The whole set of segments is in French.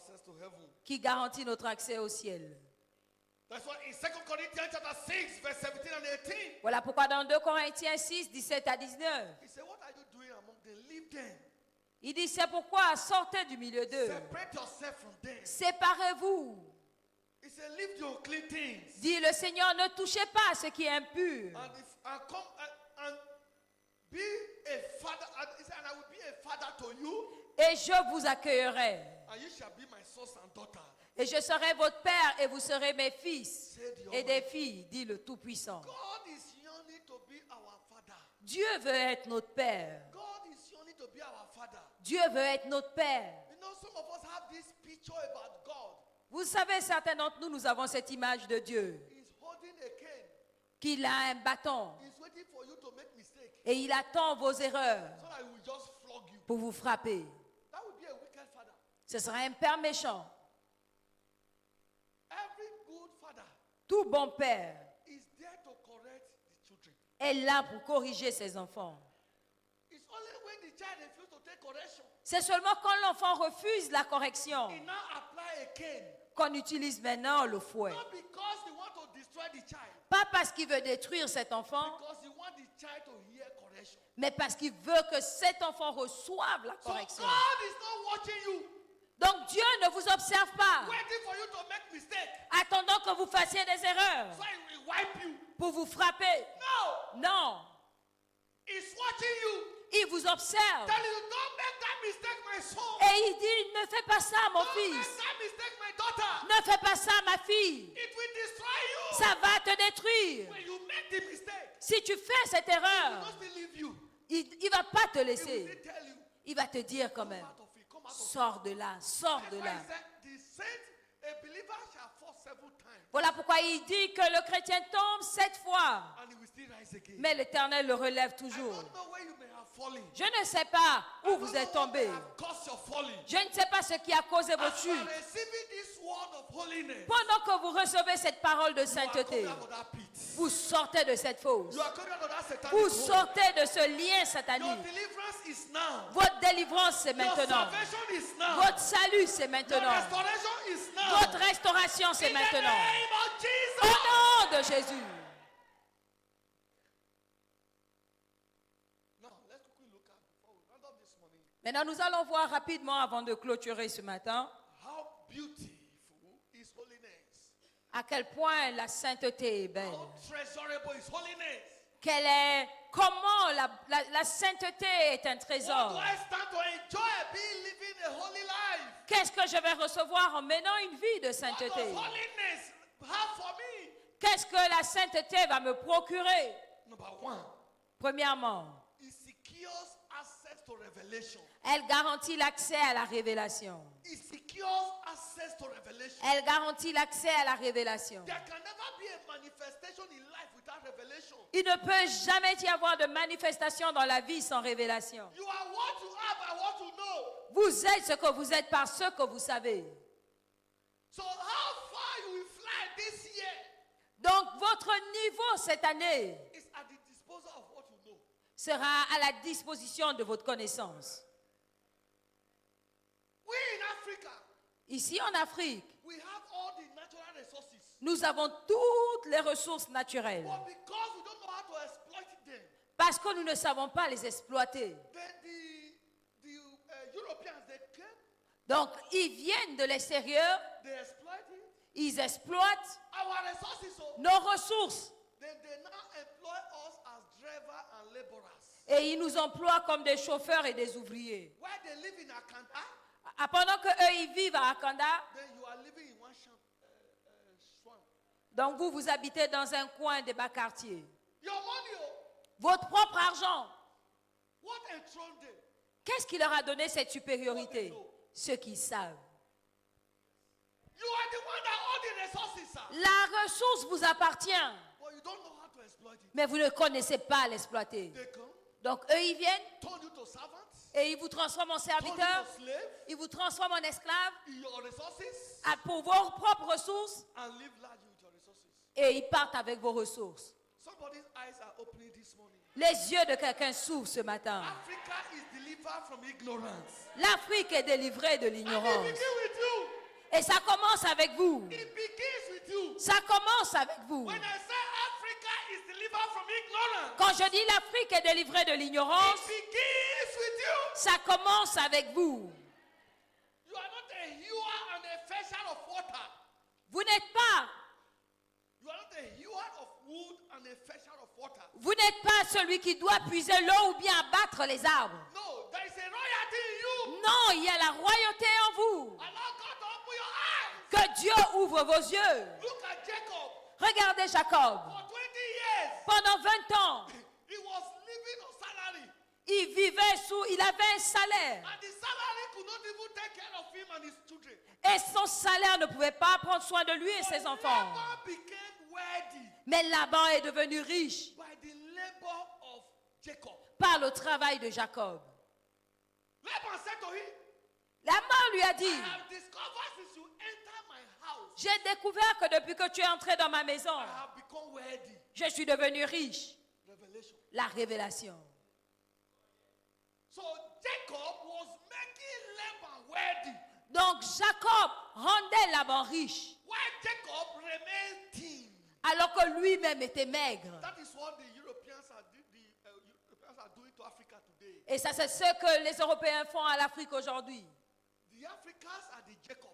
access to heaven. qui garantit notre accès au ciel. That's why in 2 Corinthians chapter 6, verse 17 and 18, Voilà pourquoi dans 2 Corinthiens 6, 17 à 19, he said, what are you doing among them? Leave them. il dit, c'est pourquoi sortez du milieu d'eux. Separate yourself from them. Séparez-vous. He said, leave the unclean things. Dit le Seigneur, ne touchez pas à ce qui est impur. And come and be a father. And he said, and I will be a father to you, Et je vous accueillerai. and you shall be my sons and daughters. Et je serai votre père et vous serez mes fils et des filles, dit le Tout-Puissant. God is yearning to be our father. Dieu veut être notre père. God is yearning to be our father. Dieu veut être notre père. You know, some of us have this picture about God. Vous savez, certains d'entre nous, nous avons cette image de Dieu, He's holding a cane. qu'il a un bâton He's waiting for you to make mistake, et il attend vos erreurs so that he will just flog you. pour vous frapper. That would be a wicked father. Ce sera un père méchant. Every good father Tout bon père is there to correct the children. est là pour corriger ses enfants. It's only when the child refuses to take correction, C'est seulement quand l'enfant refuse la correction he now apply a cane. qu'on utilise maintenant le fouet. Not because he wants to destroy the child, Pas parce qu'il veut détruire cet enfant, because he wants the child to hear correction. mais parce qu'il veut que cet enfant reçoive la So correction. God is not watching you, Donc Dieu ne vous observe pas, waiting for you to make mistake, attendant que vous fassiez des erreurs so he will wipe you. pour vous frapper. No, Non, he's watching you, il vous observe. telling you, don't make that mistake, my son. Et il dit, ne fais pas ça, mon Don't make fils. that mistake, my daughter. Ne fais pas ça, ma fille. It will destroy you. Ça va te détruire. When you make the mistake, Si tu fais cette he will erreur, not still leave you. il ne va pas te He will laisser. still tell you, Il va te dire quand come même, out of it, come out of it. sors de là, sors That's de why là. he said, the saint, a believer shall fall 7 times, Voilà pourquoi il dit que le chrétien tombe 7 fois, and he will still rise again. mais l'Éternel le relève I toujours. don't know where you may have fallen. Je ne sais pas I où don't vous know êtes what tombé. may have caused your falling. Je ne sais pas ce qui a causé votre As you are chute. receiving this word of holiness, Pendant que vous recevez cette parole de you are coming sainteté, out of that pit. vous sortez de cette fosse. You are coming out of that satanic Vous hole. sortez de ce lien Your satanique. deliverance is now. Votre délivrance, c'est Your maintenant. salvation is now. Votre salut, c'est Your maintenant. restoration is now. Votre restauration, c'est In the maintenant. name of Au Jesus. nom de Jésus. Now, let's quickly look at before we round up this morning. Maintenant, nous allons voir rapidement, avant de clôturer ce matin, How beautiful is holiness. à quel point la sainteté est belle. How treasurable is holiness. Comment la sainteté est un What trésor. do I stand to enjoy being living a holy life? Qu'est-ce que je vais recevoir en menant une vie de What sainteté? does holiness have for me? Qu'est-ce que la sainteté va me procurer? Number one, Premièrement, it secures access to revelation. elle garantit l'accès à la révélation. It secures access to revelation. Elle garantit l'accès à la révélation. There can never be a manifestation in life without revelation. Il ne peut jamais y avoir de manifestation dans la vie sans révélation. You are what you are by what you know. Vous êtes ce que vous êtes par ce que vous savez. So how far you will fly this year Donc votre niveau cette année is at the disposal of what you know. sera à la disposition de votre connaissance. We in Africa, Ici en Afrique, we have all the natural resources. nous avons toutes les ressources naturelles. But because we don't know how to exploit them, Parce que nous ne savons pas les exploiter. then the Europeans, they came, Donc ils viennent de l'extérieur, they exploit it. ils exploitent Our resources, so nos ressources then they now employ us as drivers and laborers. et ils nous emploient comme des chauffeurs et des ouvriers. While they live in Akanta, Pendant qu'eux ils vivent à Akanda, then you are living in one swamp. donc vous habitez dans un coin des bas quartiers. Your money, oh, Votre propre argent, what enthroned them? qu'est-ce qui leur a donné cette supériorité? Ceux qui savent. You are the one that all the resources, sir. La ressource vous appartient, But you don't know how to exploit it. mais vous ne connaissez pas l'exploiter. They come, Donc eux ils viennent turn you to servants, et ils vous transforment en turn you serviteurs, to slaves, ils vous transforment en esclaves your resources, pour vos propres ressources and live largely with your resources. et ils partent avec vos ressources. Somebody's eyes are opening this morning. Les yeux de quelqu'un s'ouvrent ce matin. Africa is delivered from ignorance. L'Afrique est délivrée de And we l'ignorance. begin with you. Et ça commence avec vous. It begins with you. Ça commence avec vous. When I say Africa is delivered from ignorance, Quand je dis l'Afrique est délivrée de l'ignorance, it begins with you. ça commence avec vous. You are not a hewer and a fetcher of water. Vous n'êtes pas, You are not a hewer of wood and a fetcher of water. vous n'êtes pas celui qui doit puiser l'eau ou bien abattre les arbres. No, there is a royalty in you. Non, il y a la royauté en vous. Allow God to open your eyes. Que Dieu ouvre vos yeux. Look at Jacob. Regardez Jacob. For 20 years, Pendant 20 ans, he was living on salary. il avait un salaire. And the salary could not even take care of him and his children. Et son salaire ne pouvait pas prendre soin de lui et But ses enfants. Laban became wealthy Mais Laban est devenu riche by the labor of Jacob. par le travail de Jacob. Laban said to him, Laban lui a I dit, have discovered since you enter my house, j'ai découvert que depuis que tu es entré dans ma maison, I have become wealthy. je suis devenu riche. Revelation. La révélation. So Jacob was making Laban wealthy. Donc Jacob rendait Laban riche, While Jacob remained thin. alors que lui-même était maigre. That is what the Europeans are doing to Africa today. Et ça, c'est ce que les Européens font à l'Afrique aujourd'hui. The Africans are the Jacob.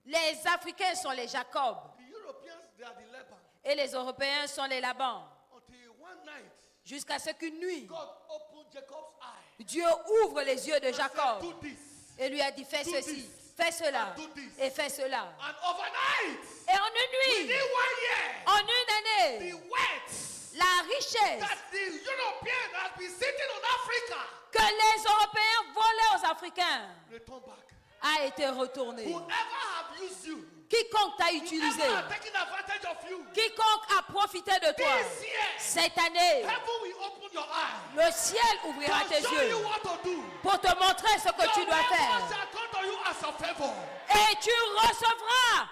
Les Africains sont les Jacob The Europeans, they are the Laban. et les Européens sont les Laban. Until one night, Jusqu'à ce qu'une nuit, God opened Jacob's eyes. Dieu ouvre les yeux de And said, Jacob do this. et lui a dit, fais Do ceci, this. fais cela And do this. et fais cela. And overnight, Et en une within nuit, 1 year, en une the année, wealth la richesse that the European has been sitting on Africa que les Européens volaient aux Africains return back. a été retournée. Whoever have used you, Quiconque t'a utilisé, whoever have taken advantage of you, quiconque a profité de toi, this year, cette année, heaven will open your eyes. le ciel ouvrira tes To show yeux you what to do. pour te montrer ce que Your tu dois labor faire. shall come to you as a favor. Et tu recevras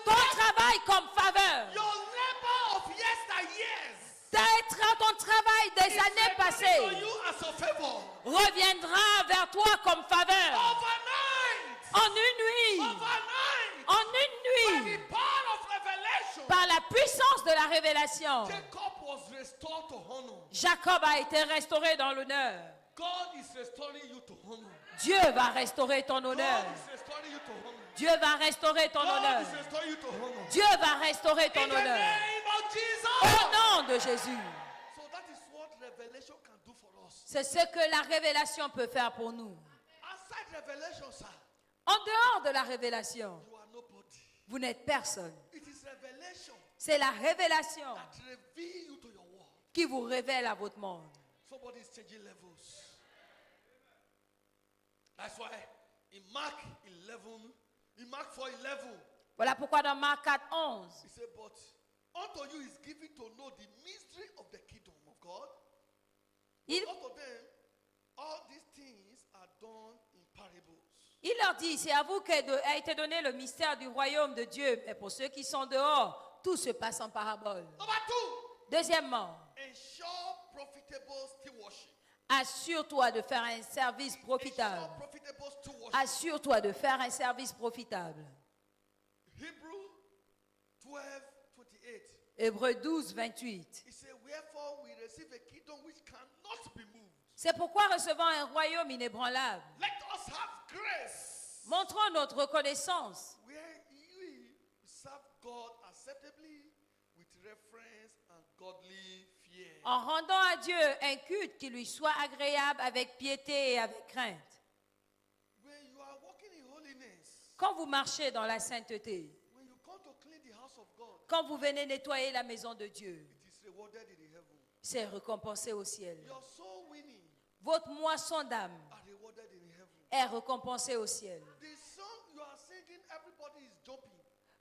ton travail comme faveur. Your labor of yesteryears Ton travail des is années returning to passées you as a favor. reviendra vers toi comme faveur. Overnight, En une nuit, overnight, en une by nuit, the power of revelation, par la puissance de la révélation, Jacob was restored to honor. Jacob a été restauré dans l'honneur. God is restoring you to honor. Dieu va restaurer ton honneur. God is restoring you to honor. Dieu va restaurer ton God honneur. is restoring you to honor. Dieu va restaurer ton In the honneur. name of Jesus. Au nom de Jésus. So that is what revelation can do for us. C'est ce que la révélation peut faire pour nous. Outside revelation, sir, En dehors de la révélation, you are nobody. vous n'êtes personne. It is revelation C'est la révélation that reveals you to your world. qui vous révèle à votre monde. Somebody is changing levels. That's why in Mark 11, in Mark 4:11, Voilà pourquoi dans Marc 4, 11, he said, "But unto you is given to know the mystery of the kingdom of God. il, Unto them, all these things are done in parables." il leur dit, c'est à vous qu'a été donné le mystère du royaume de Dieu. Mais pour ceux qui sont dehors, tout se passe en parabole. Number 2, Deuxièmement, ensure profitable stewardship. assure-toi de faire un service profitable. Ensure profitable stewardship. Assure-toi de faire un service profitable. Hebrew 12:28. Hébreux 12, 28. He said, "Wherefore we receive a kingdom which cannot be moved. C'est pourquoi recevant un royaume inébranlable, Let us have grace, montrons notre reconnaissance where we serve God acceptably with reverence and godly fear." en rendant à Dieu un culte qui lui soit agréable avec piété et avec crainte. When you are walking in holiness, Quand vous marchez dans la sainteté, when you come to clean the house of God, quand vous venez nettoyer la maison de Dieu, it is rewarded in the heaven. c'est récompensé au ciel. Your soul winning Votre moisson d'âme are rewarded in heaven. est récompensée au ciel. The song you are singing, everybody is jumping.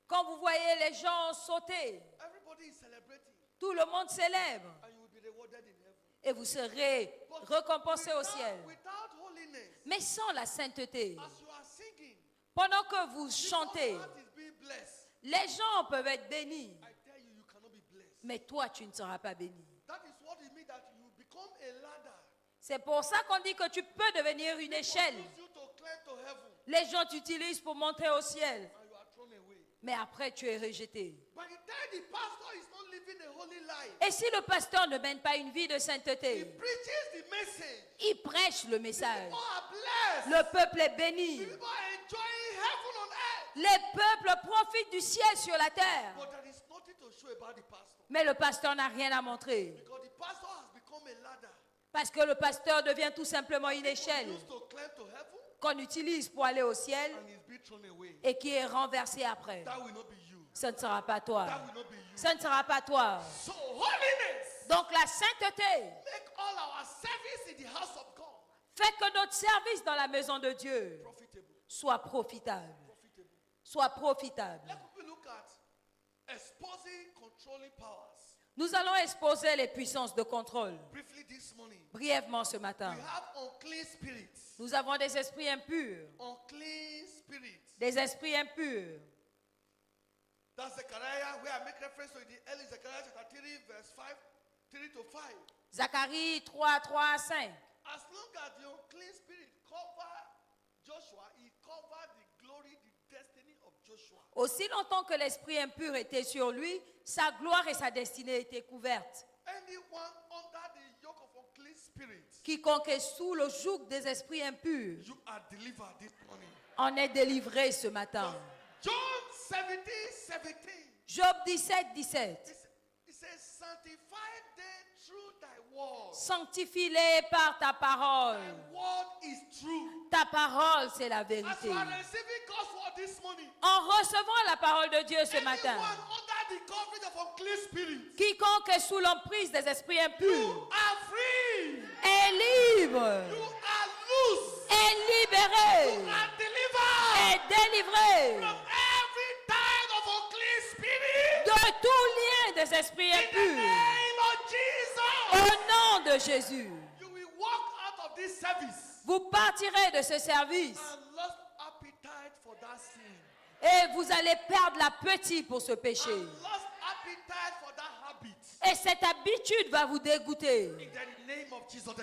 Quand vous voyez les gens sauter, Everybody is celebrating, tout le monde célèbre and you will be rewarded in heaven. et vous serez récompensé au ciel. Without holiness, Mais sans la sainteté, as you are singing, pendant que vous because chantez, your heart is being blessed. les gens peuvent être bénis, I tell you, you cannot be blessed. mais toi, tu ne seras pas béni. That is what it means that you become a ladder. C'est pour ça qu'on dit que tu peux devenir une échelle. Use you to climb to heaven, Les gens t'utilisent pour monter au ciel and you are thrown Mais après, tu es rejeté. By the time the pastor is not living a holy life, Et si le pasteur ne mène pas une vie de he sainteté, preaches the message. il prêche le message. People are blessed. Le peuple est béni. People are enjoying heaven on earth. Les peuples profitent du ciel sur la terre. But there is nothing to show about the pastor. Mais le pasteur n'a rien à montrer. Because the pastor has become a ladder. Parce que le pasteur devient tout simplement une échelle Used to climb to heaven qu'on utilise pour aller au ciel and is being thrown away. et qui est renversée après. That will not be you. Ce ne sera pas toi. That will not be you. Ce ne sera pas toi. So holiness. Donc la sainteté Make all our service in the house of God fait que notre service dans la maison de Dieu profitable. soit profitable. Profitable. Soit profitable. Let me look at exposing controlling powers. Nous allons exposer les puissances de contrôle Briefly this morning. brièvement ce matin. We have unclean spirits. Nous avons des esprits impurs. Unclean spirits. Des esprits impurs. That's Zechariah, where I make reference to the early Zechariah chapter 3, verse 5, 3 to 5. Zacharie 3, 3 à 5. As long as the unclean spirit covered Joshua, he covered the glory, the destiny of Joshua. Aussi longtemps que l'esprit impur était sur lui, sa gloire et sa destinée étaient couvertes. Anyone under the yoke of unclean spirits, Quiconque est sous le joug des esprits impurs you are delivered this morning. en est délivré ce matin. John 17, 17. Job 17, 17. It says, sanctify them through thy word. Sanctifie-les par ta parole. Thy word is true. Ta parole, c'est la As vérité. you are receiving God's word this morning, En recevant la parole de Dieu ce matin, anyone under the coverage of unclean spirits, quiconque est sous l'emprise des esprits impurs you are free. est libre, You are loose. est libéré, You are delivered est délivré from every type of unclean spirit. de tout lien des esprits In the impurs. name of Jesus. Au nom de Jésus, You will walk out of this service vous partirez de ce service and lost appetite for that sin. et vous allez perdre l'appétit pour ce péché. And lost appetite for that habit. Et cette habitude va vous dégoûter. In the name of Jesus.